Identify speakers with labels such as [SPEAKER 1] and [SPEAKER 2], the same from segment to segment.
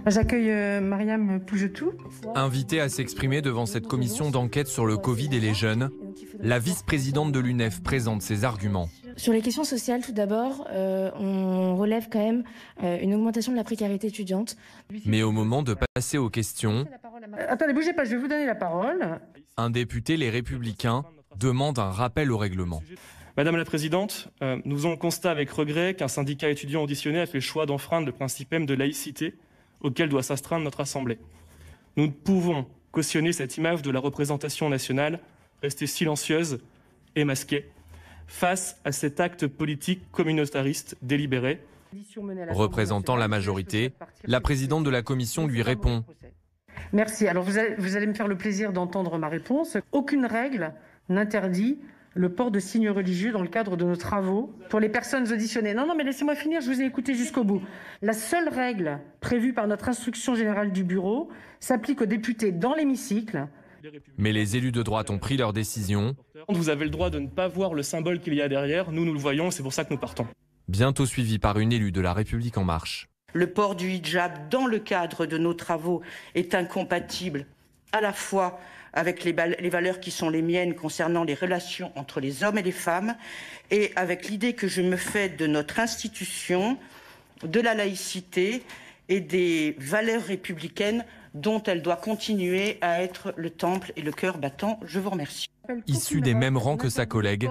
[SPEAKER 1] J'accueille Mariam Pougetou.
[SPEAKER 2] Invitée à s'exprimer devant cette commission d'enquête sur le Covid et les jeunes, la vice-présidente de l'UNEF présente ses arguments.
[SPEAKER 3] Sur les questions sociales, tout d'abord, on relève quand même une augmentation de la précarité étudiante.
[SPEAKER 2] Mais au moment de passer aux questions,
[SPEAKER 1] Attendez, bougez pas, je vais vous donner la parole.
[SPEAKER 2] un député Les Républicains demande un rappel au règlement.
[SPEAKER 4] Madame la Présidente, nous faisons le constat avec regret qu'un syndicat étudiant auditionné a fait le choix d'enfreindre le principe même de laïcité auquel doit s'astreindre notre Assemblée. Nous ne pouvons cautionner cette image de la représentation nationale, rester silencieuse et masquée face à cet acte politique communautariste délibéré.
[SPEAKER 2] Représentant la majorité, la présidente de la commission lui répond.
[SPEAKER 1] Merci. Alors vous allez me faire le plaisir d'entendre ma réponse. Aucune règle n'interdit le port de signes religieux dans le cadre de nos travaux pour les personnes auditionnées. Non, mais laissez-moi finir, je vous ai écouté jusqu'au bout. La seule règle prévue par notre instruction générale du bureau s'applique aux députés dans l'hémicycle.
[SPEAKER 2] Mais les élus de droite ont pris leur décision.
[SPEAKER 4] Vous avez le droit de ne pas voir le symbole qu'il y a derrière. Nous le voyons, c'est pour ça que nous partons.
[SPEAKER 2] Bientôt suivi par une élue de La République En Marche.
[SPEAKER 5] Le port du hijab dans le cadre de nos travaux est incompatible à la fois avec les valeurs qui sont les miennes concernant les relations entre les hommes et les femmes et avec l'idée que je me fais de notre institution, de la laïcité et des valeurs républicaines dont elle doit continuer à être le temple et le cœur battant. Je vous remercie.
[SPEAKER 2] Issue des mêmes rangs que sa collègue,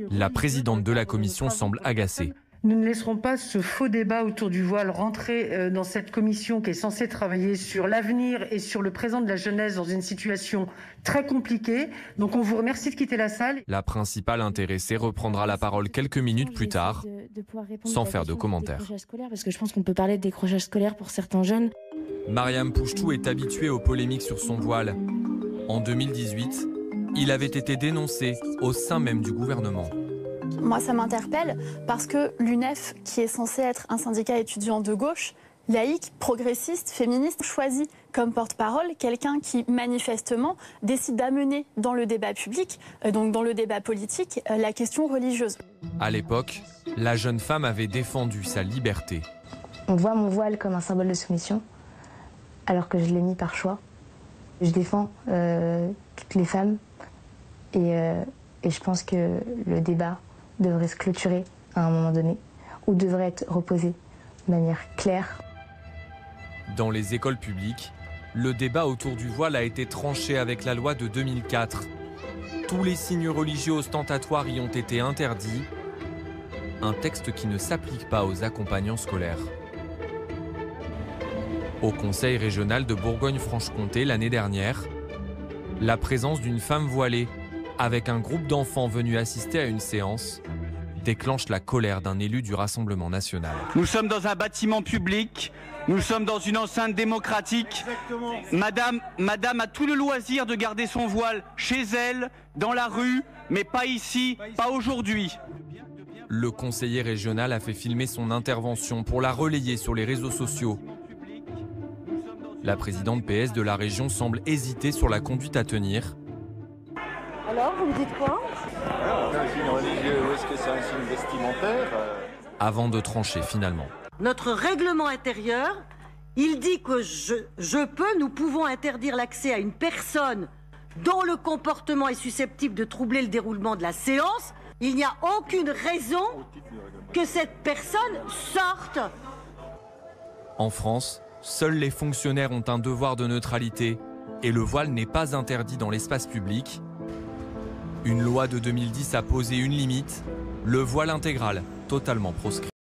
[SPEAKER 2] la présidente de la commission semble agacée.
[SPEAKER 1] Nous ne laisserons pas ce faux débat autour du voile rentrer dans cette commission qui est censée travailler sur l'avenir et sur le présent de la jeunesse dans une situation très compliquée. Donc on vous remercie de quitter la salle.
[SPEAKER 2] La principale intéressée reprendra la parole quelques minutes plus tard, sans faire de commentaires.
[SPEAKER 3] Parce que je pense qu'on peut parler de décrochage scolaire pour certains jeunes.
[SPEAKER 2] Mariam Pougetou est habituée aux polémiques sur son voile. En 2018, il avait été dénoncé au sein même du gouvernement.
[SPEAKER 6] Moi, ça m'interpelle parce que l'UNEF, qui est censé être un syndicat étudiant de gauche, laïque, progressiste, féministe, choisit comme porte-parole quelqu'un qui, manifestement, décide d'amener dans le débat public, donc dans le débat politique, la question religieuse.
[SPEAKER 2] À l'époque, la jeune femme avait défendu sa liberté.
[SPEAKER 7] On voit mon voile comme un symbole de soumission, alors que je l'ai mis par choix. Je défends toutes les femmes et je pense que le débat devrait se clôturer à un moment donné ou devrait être reposé de manière claire.
[SPEAKER 2] Dans les écoles publiques, le débat autour du voile a été tranché avec la loi de 2004. Tous les signes religieux ostentatoires y ont été interdits, un texte qui ne s'applique pas aux accompagnants scolaires. Au Conseil régional de Bourgogne-Franche-Comté l'année dernière, la présence d'une femme voilée avec un groupe d'enfants venus assister à une séance déclenche la colère d'un élu du Rassemblement national.
[SPEAKER 8] Nous sommes dans un bâtiment public, nous sommes dans une enceinte démocratique. Madame a tout le loisir de garder son voile chez elle, dans la rue, mais pas ici, pas aujourd'hui.
[SPEAKER 2] Le conseiller régional a fait filmer son intervention pour la relayer sur les réseaux sociaux. La présidente PS de la région semble hésiter sur la conduite à tenir.
[SPEAKER 9] Alors, vous me dites quoi?
[SPEAKER 10] Un signe religieux, ou est-ce que c'est un signe vestimentaire?
[SPEAKER 2] Avant de trancher finalement.
[SPEAKER 9] Notre règlement intérieur, il dit que nous pouvons interdire l'accès à une personne dont le comportement est susceptible de troubler le déroulement de la séance. Il n'y a aucune raison que cette personne sorte.
[SPEAKER 2] En France, seuls les fonctionnaires ont un devoir de neutralité et le voile n'est pas interdit dans l'espace public. Une loi de 2010 a posé une limite, le voile intégral, totalement proscrit.